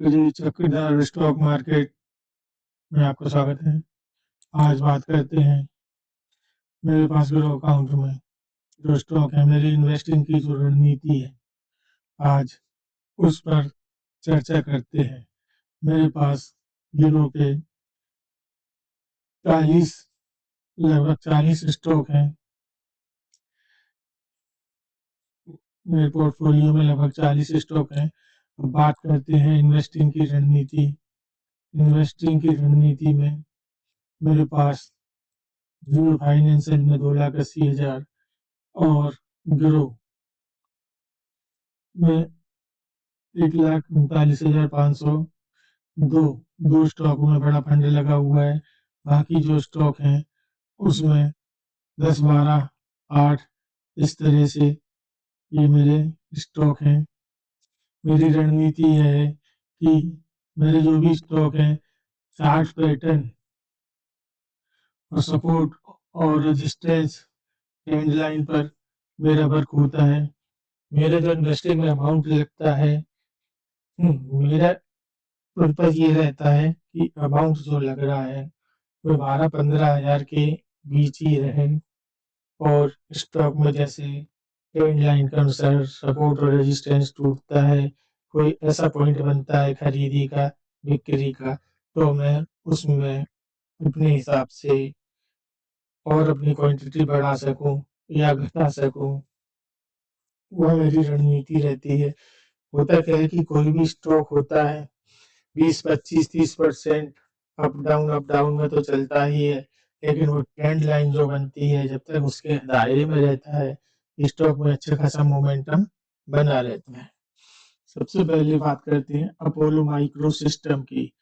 जी, Chakradhar stock market में आपका स्वागत है। आज बात करते हैं मेरे पास ग्रो अकाउंट में जो स्टॉक है, मेरी इन्वेस्टिंग की जो रणनीति है, आज उस पर चर्चा करते हैं। मेरे पास गिरो के 40 लगभग 40 स्टॉक हैं। मेरे पोर्टफोलियो में लगभग 40 स्टॉक हैं। अब बात करते हैं इन्वेस्टिंग की रणनीति। इन्वेस्टिंग की रणनीति में मेरे पास जियो फाइनेंशियल में 2,80,000 और ग्रो में 1,39,500 दो दो स्टॉकों में बड़ा फंड लगा हुआ है। बाकी जो स्टॉक हैं उसमें 10, 12, 8 इस तरह से ये मेरे स्टॉक हैं। मेरी रणनीति यह है कि मेरे जो भी स्टॉक हैं चार्ट पैटर्न और सपोर्ट और रेजिस्टेंस ट्रेंड लाइन पर मेरा वर्क होता है। मेरा जो इन्वेस्टिंग में अमाउंट लगता है, मेरा पर्पज ये रहता है कि अमाउंट जो लग रहा है वो 12-15 हज़ार के बीच ही रहे और स्टॉक में जैसे ट्रेंड लाइन के अनुसार सपोर्ट और रेजिस्टेंस टूटता है, कोई ऐसा पॉइंट बनता है खरीदी का, बिक्री का, तो मैं उसमें अपने हिसाब से और अपनी क्वांटिटी बढ़ा सकूं या घटा सकूं, वह मेरी रणनीति रहती है। होता क्या है कि कोई भी स्टॉक होता है 20, 25, 30% अप डाउन में तो चलता ही है, लेकिन वो ट्रेंड लाइन जो बनती है जब तक उसके दायरे में रहता है, स्टॉक में अच्छा खासा मोमेंटम बना रहता है। सबसे पहले बात करते हैं अपोलो माइक्रो सिस्टम की।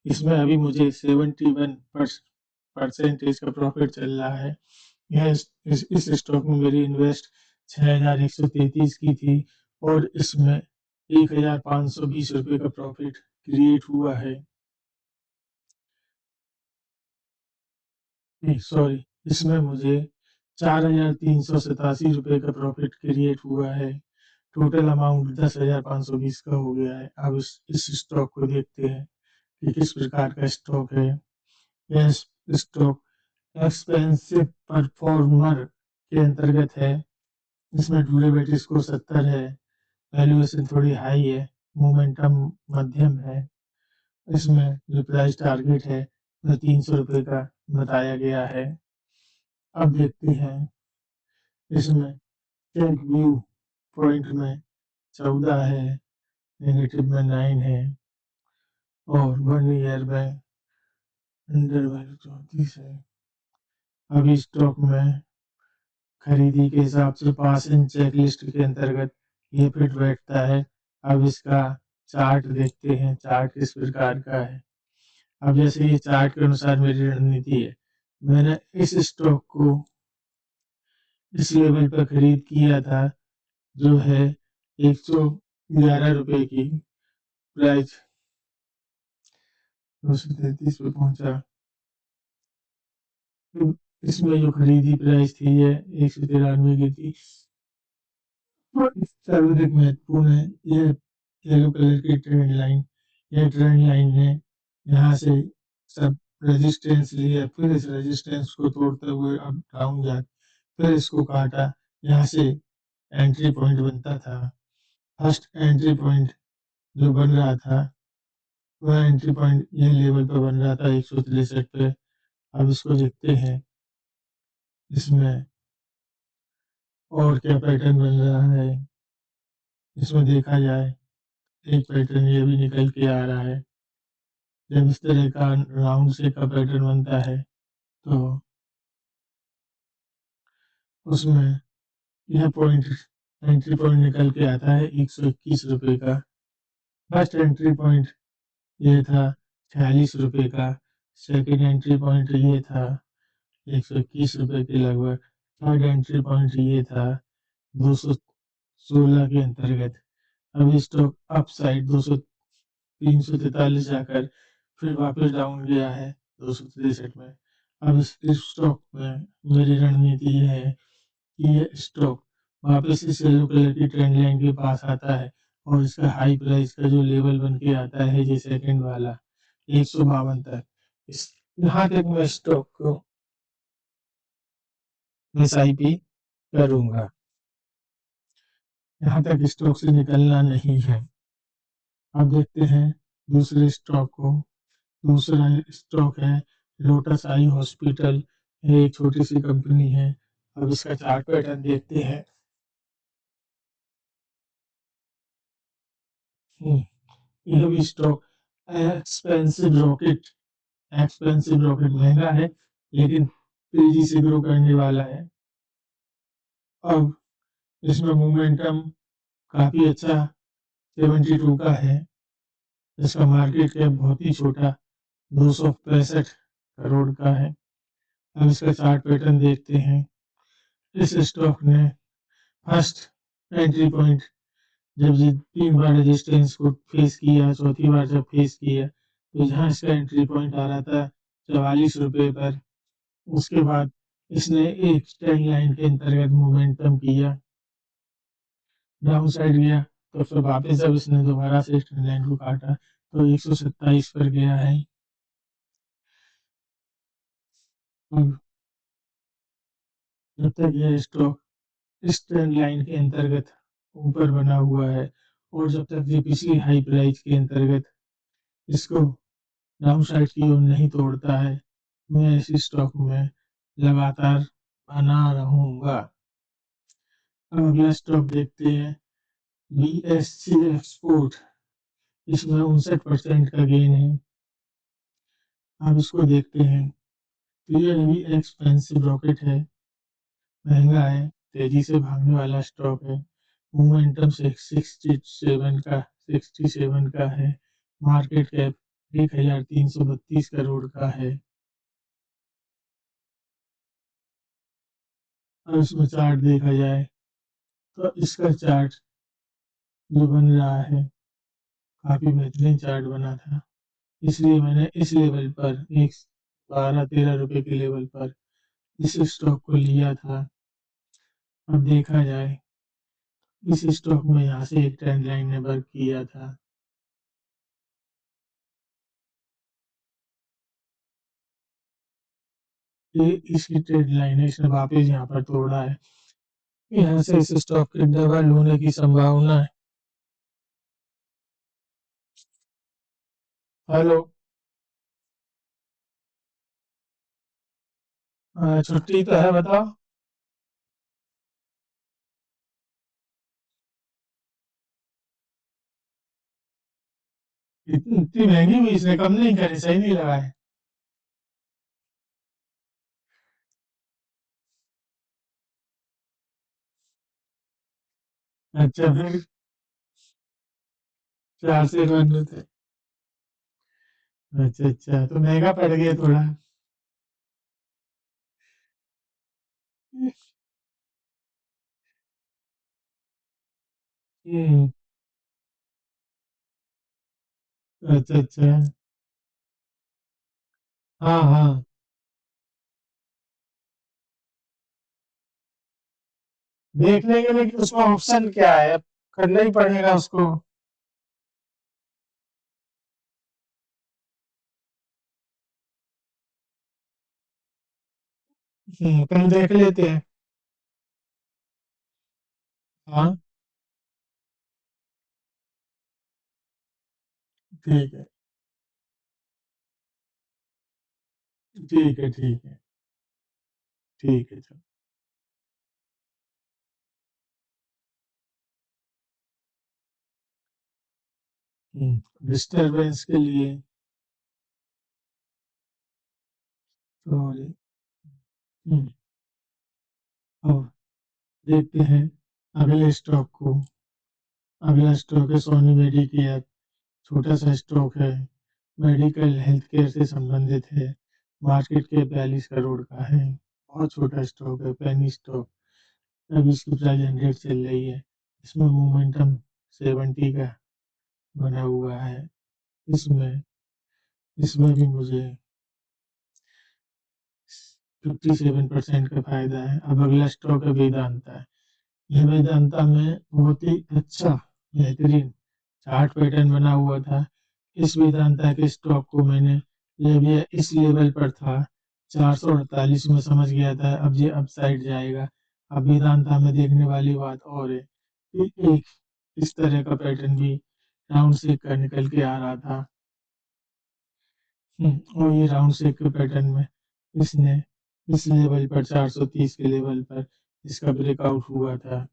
इसमें अभी मुझे 71% का प्रॉफिट चल रहा है। यह इस स्टॉक में मेरी इन्वेस्ट 6,133 की थी और इसमें 1,520 रुपये का प्रॉफिट क्रिएट हुआ है। सॉरी, इसमें मुझे 4,387 रुपये का प्रॉफिट क्रिएट हुआ है। टोटल अमाउंट 10,520 का हो गया है। अब इस स्टॉक को देखते हैं कि किस प्रकार का स्टॉक है। यह स्टॉक एक्सपेंसिव परफॉर्मर के अंतर्गत है। इसमें ड्यूरेबिलिटी स्कोर 70 है, वैल्यूएशन थोड़ी हाई है, मोमेंटम मध्यम है। इसमें जो प्राइस टारगेट है वह 300 रुपये का बताया गया है। अब देखते हैं इसमें टेक व्यू पॉइंट में 14 है, नेगेटिव में 9 है और 1 ईयर में अंडर वैल्यू 34 है। अभी स्टॉक में खरीदी के हिसाब से पास इन चेकलिस्ट के अंतर्गत ये फिट बैठता है। अब इसका चार्ट देखते हैं, चार्ट किस प्रकार का है। अब जैसे ये चार्ट के अनुसार मेरी रणनीति है, मैंने इस स्टॉक को इस लेवल पर खरीद किया था जो है 111 रुपए की प्राइस 233 पे पहुंचा। तो इसमें जो खरीदी प्राइस थी ये 193 की थी। सर्वाधिक महत्वपूर्ण है ये येलो कलर की ट्रेंड लाइन। ये ट्रेंड लाइन है, यहाँ से सब रेजिस्टेंस लिया, फिर इस रेजिस्टेंस को तोड़ते हुए अब डाउन जा, फिर इसको काटा, यहाँ से एंट्री पॉइंट बनता था। फर्स्ट एंट्री पॉइंट जो बन रहा था वह एंट्री पॉइंट ये लेवल पर बन रहा था 163 पे। अब इसको देखते हैं इसमें और क्या पैटर्न बन रहा है। इसमें देखा जाए एक पैटर्न ये भी निकल के आ रहा है। जब इस तरह का राउंड शेप का पैटर्न बनता है तो उसमें यह पॉइंट एंट्री पॉइंट निकल के आता है 121 रुपये का। फर्स्ट एंट्री पॉइंट ये था 46 रुपये का। सेकेंड एंट्री पॉइंट ये था 121 रुपये के लगभग। थर्ड एंट्री पॉइंट ये था 216 के अंतर्गत। अब स्टॉक अप साइड 343 जाकर फिर वापस डाउन गया है 263 में। अब इस स्टॉक में मेरी रणनीति यह है कि ये स्टॉक वापस इस येलो कलर की ट्रेंड लाइन के पास आता है और इसका हाई प्राइस का जो लेवल बन के आता है ये सेकंड वाला 152 तक, इस यहाँ तक मैं स्टॉक को एसआईपी करूँगा। यहाँ तक स्टॉक से निकलना नहीं है। अब देखते हैं दूसरे स्टॉक को। दूसरा स्टॉक है लोटस आई हॉस्पिटल। ये एक छोटी सी कंपनी है। अब इसका चार्ट पैटर्न देखते हैं। यह भी स्टॉक एक्सपेंसिव रॉकेट महंगा है लेकिन तेजी से ग्रो करने वाला है। अब इसमें मोमेंटम काफी अच्छा 72 का है। इसका मार्केट कैप बहुत ही छोटा 265 करोड़ का है। अब इसका चार्ट पैटर्न देखते हैं। इस स्टॉक ने फर्स्ट एंट्री पॉइंट जब ये 3 बार रेजिस्टेंस को फेस किया, चौथी बार जब फेस किया तो यहाँ इसका एंट्री पॉइंट आ रहा था 44 रुपए पर। उसके बाद इसने एक ट्रेंड लाइन के अंतर्गत मोमेंटम किया, डाउन साइड गया, तो फिर वापस जब इसने दोबारा से ट्रेंड लाइन को काटा तो 127 पर गया है। अब जब तक यह स्टॉक इस ट्रेंड लाइन के अंतर्गत ऊपर बना हुआ है और जब तक ये पिछली हाई प्राइस के अंतर्गत इसको डाउन साइड की ओर नहीं तोड़ता है, मैं इस स्टॉक में लगातार बना रहूंगा। अब अगला स्टॉक देखते हैं बीएससी एक्सपोर्ट। इसमें 59% का गेन है। अब इसको देखते हैं। तो ये भी एक्सपेंसिव रॉकेट है, महंगा है, तेजी से भागने वाला स्टॉक है। मोमेंटम 67 का है। मार्केट कैप 1332 करोड़ का है। अब इसमें चार्ट देखा जाए तो इसका चार्ट जो बन रहा है काफी बेहतरीन चार्ट बना था, इसलिए मैंने इस लेवल पर एक 12-13 रुपए के लेवल पर इस स्टॉक को लिया था। अब देखा जाए इस स्टॉक में यहाँ से एक ट्रेंड लाइन ने वर्क किया था। ये इसकी ट्रेंड लाइन है, इसने वापस यहाँ पर तोड़ा है। यहाँ से इस स्टॉक के डबल होने की संभावना है। हेलो, छुट्टी तो है, बताओ। इतनी महंगी भी इसने कम नहीं करी, सही नहीं लगा है। अच्छा, फिर 4 से रन थे। अच्छा अच्छा, तो महंगा पड़ गया थोड़ा। हम्म। अच्छा अच्छा। हाँ हाँ, देख लेंगे लेकिन उसमें ऑप्शन क्या है, अब करना ही पड़ेगा उसको। कल देख लेते हैं। हाँ, ठीक है, ठीक है, ठीक है, ठीक है, चलो। डिस्टरबेंस के लिए सॉरी। हम्म, अब देखते हैं अगले स्टॉक को। अगला स्टॉक है सोनी मेडिकेयर। छोटा सा स्टॉक है, मेडिकल हेल्थ केयर से संबंधित है। मार्केट के 42 करोड़ का है। बहुत छोटा स्टॉक है, पेनी स्टॉक। अब इसकी प्राइस 100 चल रही है। इसमें मोमेंटम 70 का बना हुआ है। इसमें इसमें भी मुझे 57% का फायदा है। अब अगला स्टॉक है वेदांता है। यह वेदांता में बहुत ही अच्छा बेहतरीन चार्ट पैटर्न बना हुआ था। इस वेदांता के स्टॉक को मैंने ले लिया, इस लेवल पर था 448 में समझ गया था अब ये अपसाइड जाएगा। अब वेदांता में देखने वाली बात और है कि एक इस तरह का पैटर्न भी राउंड शेक का निकल के आ रहा था। और ये राउंड शेक के पैटर्न में इसने इस लेवल पर 430 के लेवल पर इसका ब्रेकआउट हुआ था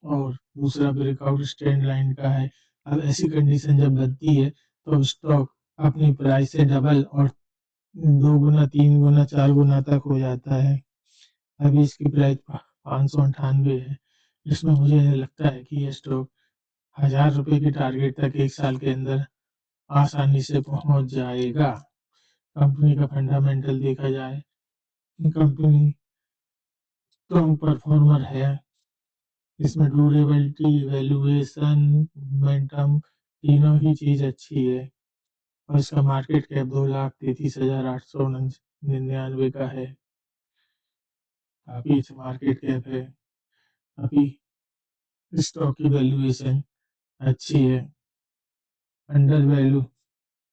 और दूसरा ब्रेकआउट स्ट्रेंड लाइन का है। अब ऐसी कंडीशन जब बनती है तो स्टॉक अपनी प्राइस से डबल और 2 गुना, 3 गुना, 4 गुना तक हो जाता है। अभी इसकी प्राइस 598 है। इसमें मुझे लगता है कि ये स्टॉक 1000 रुपए के टारगेट तक 1 साल के अंदर आसानी से पहुंच जाएगा। कंपनी का फंडामेंटल देखा जाए, कंपनी स्ट्रॉन्ग परफॉर्मर है। इसमें ड्यूरेबिलिटी, वैल्यूएशन, मोमेंटम तीनों ही चीज अच्छी है और इसका मार्केट कैप 2,33,899 का है। काफी अच्छा मार्केट कैप है। अभी स्टॉक की वैल्यूएशन अच्छी है, अंडर वैल्यू।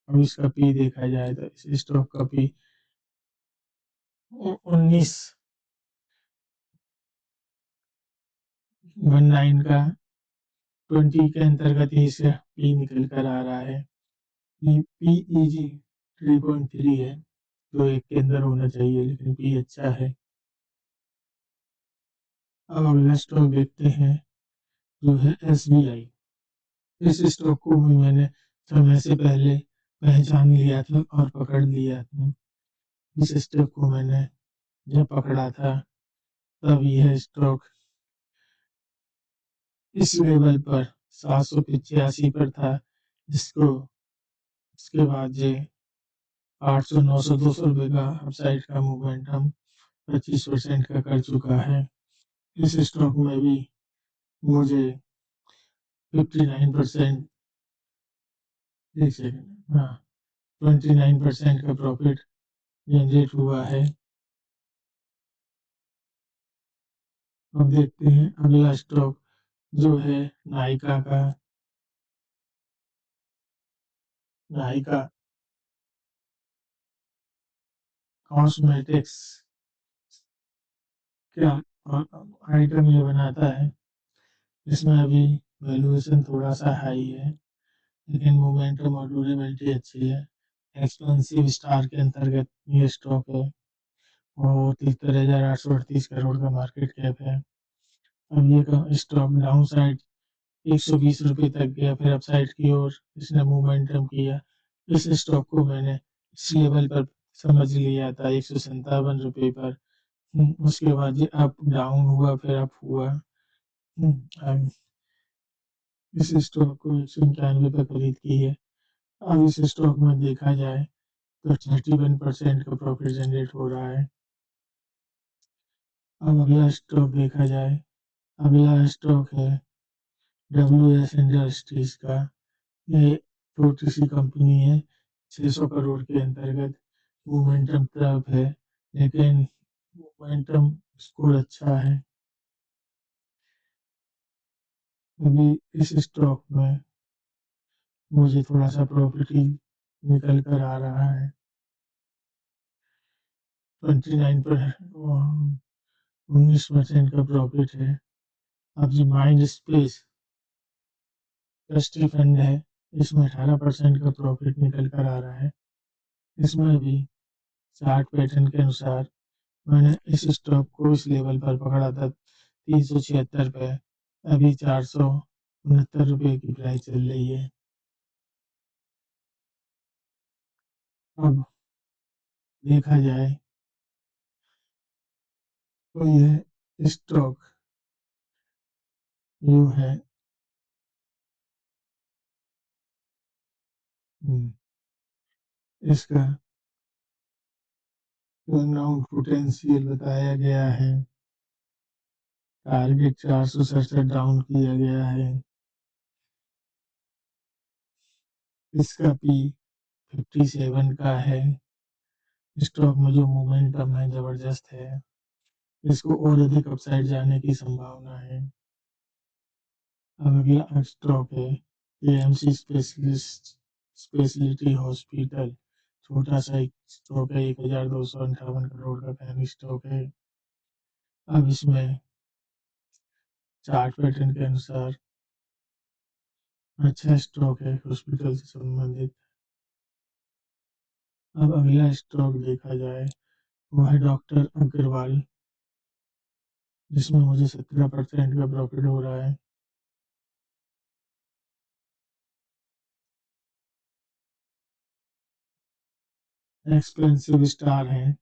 अब इसका पी देखा जाए तो इस स्टॉक का पी 19 का 20 के अंतर्गत ही इसका पी निकल कर आ रहा है। पीईजी 3.3 है जो 1 के अंदर होना चाहिए, लेकिन पी अच्छा है। अब अगला स्टॉक देखते हैं जो है एसबीआई। इस स्टॉक को भी मैंने समय से पहले पहचान लिया था और पकड़ लिया था। इस स्टॉक को मैंने जब पकड़ा था तब यह स्टॉक इस लेवल पर 785 पर था, जिसको इसके बाद ये 800, 900, 200 रुपए का अपसाइड का मोमेंटम 25% का कर चुका है। इस स्टॉक में भी मुझे 59%, एक सेकेंड, हाँ, 29% का प्रॉफिट जनरेट हुआ है। अब देखते हैं अगला स्टॉक जो है नायका का। नायका कॉस्मेटिक्स क्या आइटम ये बनाता है। इसमें अभी वैल्यूएशन थोड़ा सा हाई है, लेकिन मोमेंटम और ड्यूरेबिलिटी अच्छी है। एक्सपेंसिव स्टार के अंतर्गत ये स्टॉक है और 73,838 करोड़ का मार्केट कैप है। अब ये स्टॉक डाउन साइड 120 रुपए तक गया, फिर अपसाइड की ओर इसने मोमेंटम किया। इस स्टॉक को मैंने इस लेवल पर समझ लिया था 157 रुपए पर। उसके बाद ये अप डाउन हुआ, फिर अप हुआ। अब इस स्टॉक को 191 पर खरीद की है। अब इस स्टॉक में देखा जाए तो 31% का प्रॉफिट जनरेट हो रहा है। अब अगला स्टॉक देखा जाए, अगला स्टॉक है WS इंडस्ट्रीज का। ये छोटी सी कंपनी है, 600 करोड़ के अंतर्गत मोमेंटम टफ है, लेकिन मोमेंटम स्कोर अच्छा है। अभी इस स्टॉक में मुझे थोड़ा सा प्रॉफिट ही निकल कर आ रहा है। 19% का प्रॉफिट है। अब ये माइंड स्पेस ट्रस्टी फंड है, इसमें 18% का प्रॉफिट निकल कर आ रहा है। इसमें भी चार्ट पैटर्न के अनुसार मैंने इस स्टॉक को इस लेवल पर पकड़ा था 376 पे। अभी 469 रुपए की प्राइस चल रही है। अब देखा जाए तो यह स्टॉक जो है इसका टर्नआउट पोटेंशियल बताया गया है। टारगेट 467 डाउन किया गया है। इसका पी 57 का है। स्टॉक में जो मोमेंटम है जबरदस्त है, इसको और अधिक अपसाइड जाने की संभावना है। अब अगला स्टॉक है एएमसी स्पेशलिटी हॉस्पिटल छोटा सा एक स्टॉक है, 1258 करोड़ का पहली स्टॉक है। अब इसमें चार्ट पैटर्न के अनुसार अच्छा स्टॉक है हॉस्पिटल से संबंधित। अब अगला स्टॉक देखा जाए वो है डॉक्टर अग्रवाल, जिसमें मुझे 17% का प्रॉफिट हो रहा है। एक्सपेंसिव स्टार है,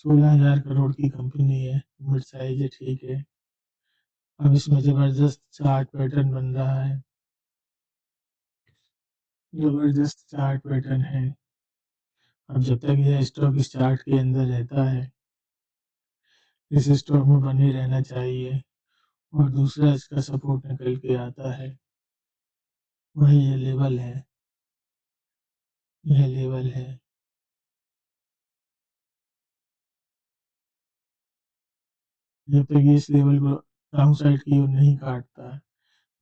16,000 करोड़ की कंपनी है, मिड साइज है, ठीक है। अब इसमें जबरदस्त चार्ट पैटर्न बन रहा है, जबरदस्त चार्ट पैटर्न है। अब जब तक यह स्टॉक इस चार्ट के अंदर रहता है, इस स्टॉक में बने रहना चाहिए। और दूसरा इसका सपोर्ट निकल के आता है, वही ये लेवल है, यह लेवल है। जब तक ये इस लेवल को डाउन साइड की ओर नहीं काटता,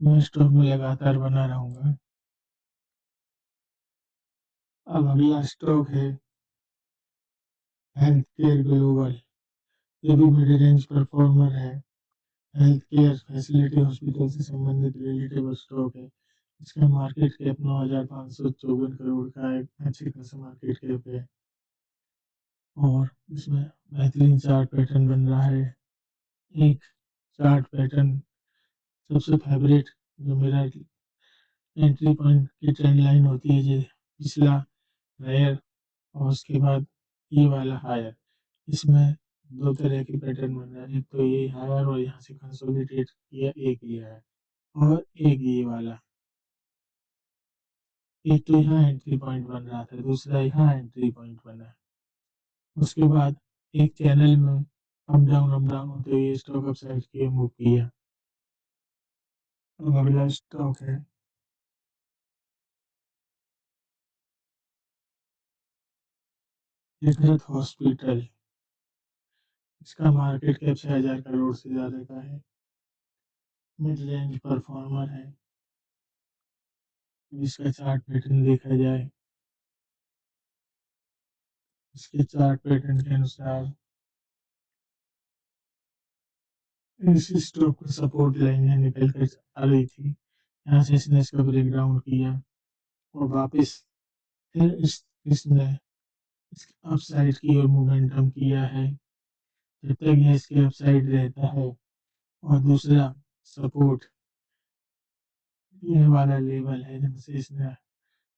मैं स्टॉक में लगातार बना रहूंगा। अब अगला स्टॉक है हेल्थ केयर ग्लोबल, ये भी मिड रेंज परफॉर्मर है। हेल्थ केयर फैसिलिटी हॉस्पिटल से संबंधित रिलेटेबल स्टॉक है। इसका मार्केट कैप 9,554 करोड़ का एक अच्छे खासा मार्केट कैप है। और इसमें बेहतरीन चार्ट पैटर्न बन रहा है। एक चार्ट पैटर्न सबसे फेवरेट जो मेरा एंट्री पॉइंट की ट्रेंड लाइन होती है, जो पिछला हायर और उसके बाद ये वाला हायर, इसमें दो तरह के पैटर्न बन रहा है। एक तो ये हायर और यहाँ से कंसोलिडेट किया, एक ये है और एक ये वाला। एक तो यहाँ एंट्री पॉइंट बन रहा था, दूसरा यहाँ एंट्री पॉइंट बना। उसके बाद एक चैनल में अप डाउन होते हुए स्टॉक अप साइड की मूव किया। अब अगला स्टॉक है इजरत हॉस्पिटल, इसका मार्केट कैप 6,000 करोड़ से ज्यादा का है, मिड रेंज परफॉर्मर है। इसका चार्ट पैटर्न देखा जाए, इसके चार्ट पैटर्न के अनुसार इस स्टॉक को सपोर्ट लाइन निकल कर आ रही थी, यहाँ से इसने इसका ब्रेक डाउन किया और वापस फिर इसने अपसाइड की ओर मोमेंटम किया है। जब तक यह इसके अपसाइड रहता है और दूसरा सपोर्ट ये वाला लेवल है जहाँ से इसने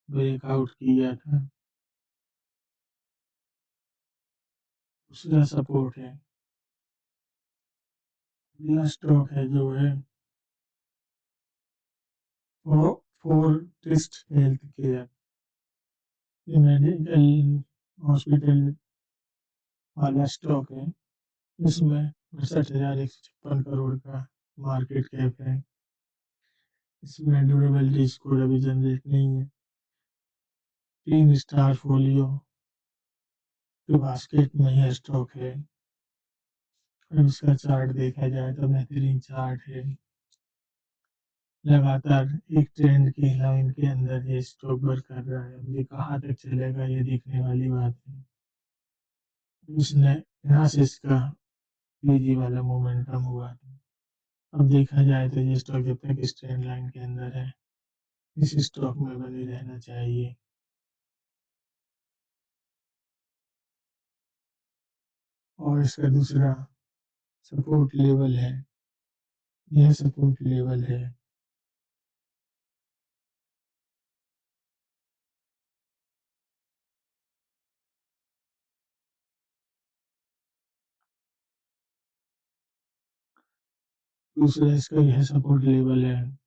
ब्रेकआउट किया था, दूसरा सपोर्ट है। अगला स्टॉक है जो है वो फोर्टिस्ट हेल्थ केयर, ये मेडिकल हॉस्पिटल वाला स्टॉक है। इसमें 62,156 करोड़ का मार्केट कैप है। इसमें ड्यूरेबिलिटी स्कोर अभी जनरेट नहीं है। 3 स्टार फोलियो जो बास्केट में यह स्टॉक है। अब इसका चार्ट देखा जाए तो बेहतरीन चार्ट है, लगातार एक ट्रेंड की लाइन के अंदर ये स्टॉक वर्क कर रहा है। अब ये कहाँ तक चलेगा ये देखने वाली बात है। इसने यहाँ से इसका तेजी वाला मोमेंटम हुआ था। अब देखा जाए तो ये स्टॉक जब तक इस ट्रेंड लाइन के अंदर है, इस स्टॉक में बने रहना चाहिए। और इसका दूसरा सपोर्ट लेवल है, यह सपोर्ट लेवल है। दूसरा इसका यह सपोर्ट लेवल है।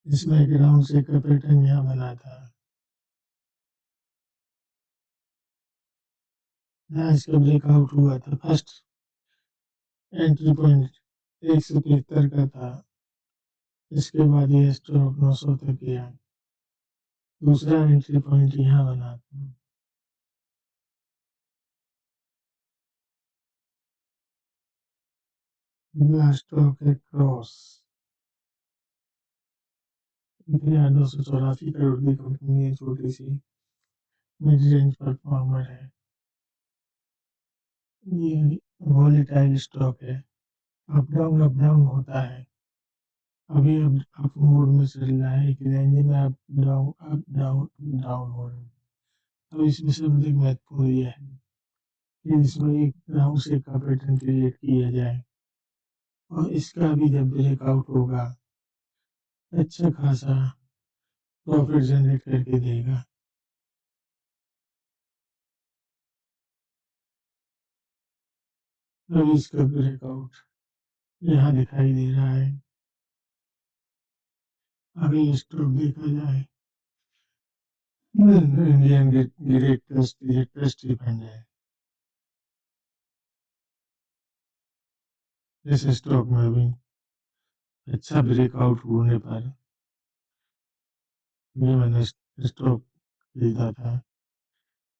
इसमें ग्राउंड से का पैटर्न यहाँ बना था, यहाँ इसका ब्रेकआउट हुआ था। फर्स्ट एंट्री पॉइंट 173 का था, इसके बाद ये स्टॉक 900 तक गया। दूसरा एंट्री पॉइंट यहाँ बना था, अगला स्टॉक है क्रॉस। 1284 करोड़ की कंपनी है, छोटी सी मिड रेंज परफॉर्मर है। ये वॉलेटाइल स्टॉक है, अप डाउन होता है। अभी अप मोड में चल रहा है, एक रेंज में अप डाउन हो रहा है। तो इसमें सबसे महत्वपूर्ण ये है कि इसमें एक राउंड शेप का पैटर्न क्रिएट किया जाए और इसका भी जब ब्रेकआउट होगा अच्छा खासा प्रॉफिट जनरेट करके देगा। अब इसका ब्रेकआउट यहाँ दिखाई दे रहा है। अभी स्टॉक देखा जाए, इंडियन ग्रेट ट्रस्ट फंड है। इस स्टॉक में भी अच्छा ब्रेकआउट होने पर ये मैंने स्टॉक खरीदा था,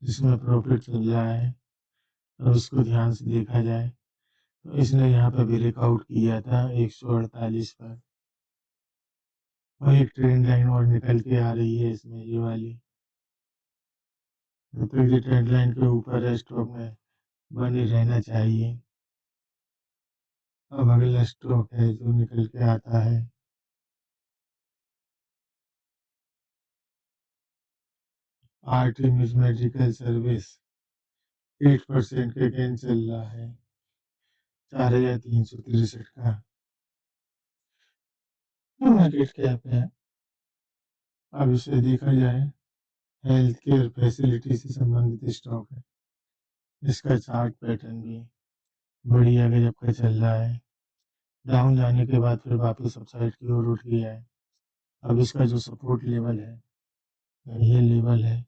जिसमें प्रॉफिट चल रहा है। और इसको ध्यान से देखा जाए तो इसने यहाँ पर ब्रेकआउट किया था 148 पर, और एक ट्रेंड लाइन और निकल के आ रही है इसमें, ये वाली। तो ये ट्रेंड लाइन के ऊपर स्टॉक में बने रहना चाहिए। अब अगला स्टॉक है जो निकल के आता है, आर्टिमिस मेडिकल सर्विस। 8% के गेन चल रहा है, 4363 का मार्केट कैप है। अब इसे देखा जाए, हेल्थ केयर फैसिलिटी से संबंधित स्टॉक है। इसका चार्ट पैटर्न भी बढ़िया गजब का चल रहा है। डाउन जाने के बाद फिर वापस अपसाइड की ओर उठ गया है। अब इसका जो सपोर्ट लेवल है, ये लेवल है।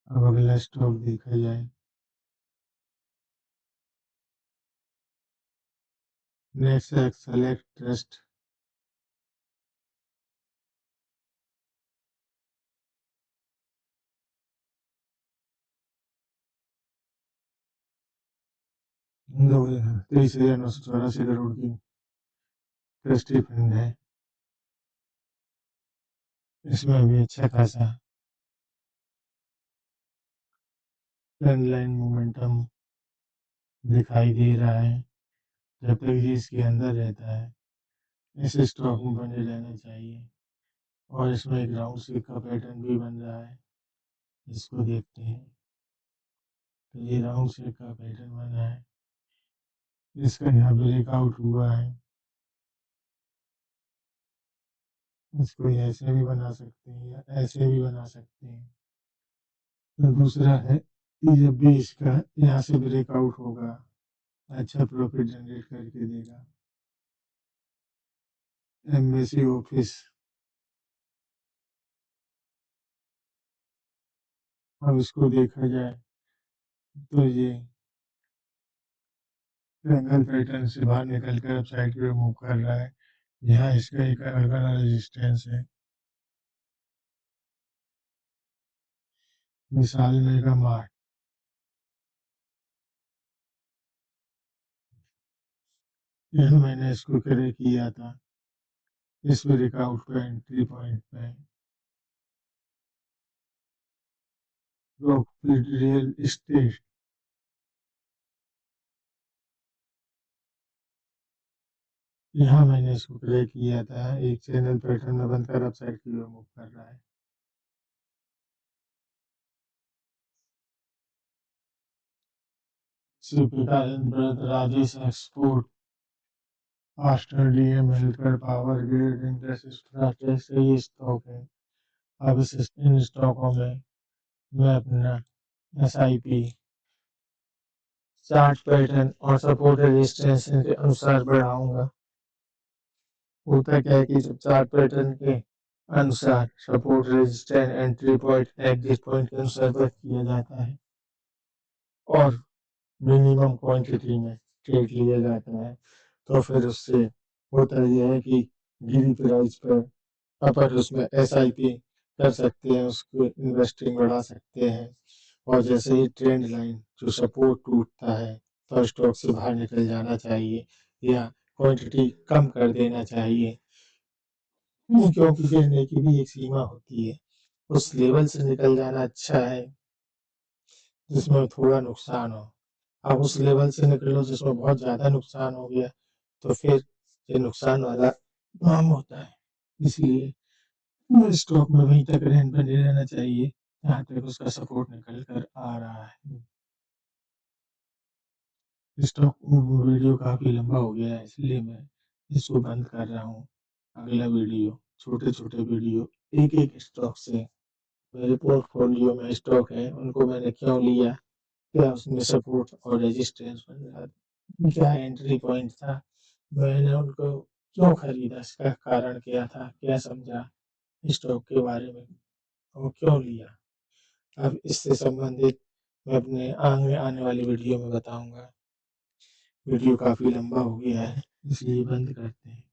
अब अगला स्टॉक देखा जाए, नेक्स्ट सेलेक्ट ट्रस्ट। दो 23,984 करोड़ की ट्रस्टी फंड है। इसमें भी अच्छा खासा ट्रेंड लाइन मोमेंटम दिखाई दे रहा है। जब तक ये इसके अंदर रहता है, इस स्टॉक में बने रहना चाहिए। और इसमें एक राउंड शेप का पैटर्न भी बन रहा है, इसको देखते हैं। तो ये राउंड शेप का पैटर्न बना है, इसका यहाँ ब्रेकआउट हुआ है। इसको ऐसे भी बना सकते हैं या ऐसे भी बना सकते हैं। तो दूसरा है कि जब भी इसका यहाँ से ब्रेकआउट होगा, अच्छा प्रॉफिट जनरेट करके देगा। Embassy office. अब इसको देखा जाए तो ये ट्रायंगल पैटर्न से बाहर निकल कर अपसाइड की ओर मूव कर रहा है। यहाँ इसका एक अगला रेजिस्टेंस है, विशाल मेगा मार्ट। यह मैंने इसको करे किया था, इस ब्रेकआउट पे एंट्री पॉइंट पे। रॉकफील्ड रियल एस्टेट। यहाँ मैंने इसको प्ले किया था, एक चैनल पैटर्न में बनकर अपसाइड की ओर मूव कर रहा है। शिपिका राजेश एक्सपोर्ट, फास्टर डीएम हेल्थकेयर पावर ग्रिड इंडस्ट्री से ये स्टॉक है। अब इन स्टॉकों में मैं अपना एसआईपी चार्ट पैटर्न और सपोर्ट रेजिस्टेंस के अनुसार बढ़ाऊंगा। होता क्या है कि जब चार्ट पैटर्न के अनुसार support resistance entry point exit point के अनुसार वर्क किया जाता है और मिनिमम क्वांटिटी में ट्रेड लिया जाता है, तो फिर उससे होता यह है कि गिरी प्राइस पर अपर उसमें एसआईपी कर सकते हैं, उसको इन्वेस्टिंग बढ़ा सकते हैं। और जैसे ही ट्रेंड लाइन जो सपोर्ट टूटता है, तो स्टॉक से बाहर निकल जाना चाहिए या क्वांटिटी कम कर देना चाहिए, क्योंकि गिरने की भी एक सीमा होती है। उस लेवल से निकल जाना अच्छा है जिसमें थोड़ा नुकसान हो। आप उस लेवल से निकलो जिसमें बहुत ज़्यादा नुकसान हो गया तो फिर ये नुकसान वाला काम होता है। इसलिए स्टॉक में वहीं तक बने रहना चाहिए जहाँ तक उसका सपोर्ट निकल कर आ रहा है। स्टॉक वीडियो काफ़ी लंबा हो गया है इसलिए मैं इसको बंद कर रहा हूँ। अगला वीडियो छोटे-छोटे वीडियो एक-एक स्टॉक से, मेरे पोर्टफोलियो में स्टॉक है उनको मैंने क्यों लिया, क्या उसमें सपोर्ट और रेजिस्टेंस बन रहा था, क्या एंट्री पॉइंट था, मैंने उनको क्यों खरीदा, इसका कारण क्या था, क्या समझा स्टॉक के बारे में और क्यों लिया। अब इससे संबंधित मैं अपने आगे आने वाली वीडियो में बताऊंगा। वीडियो काफ़ी लंबा हो गया है इसलिए बंद करते हैं।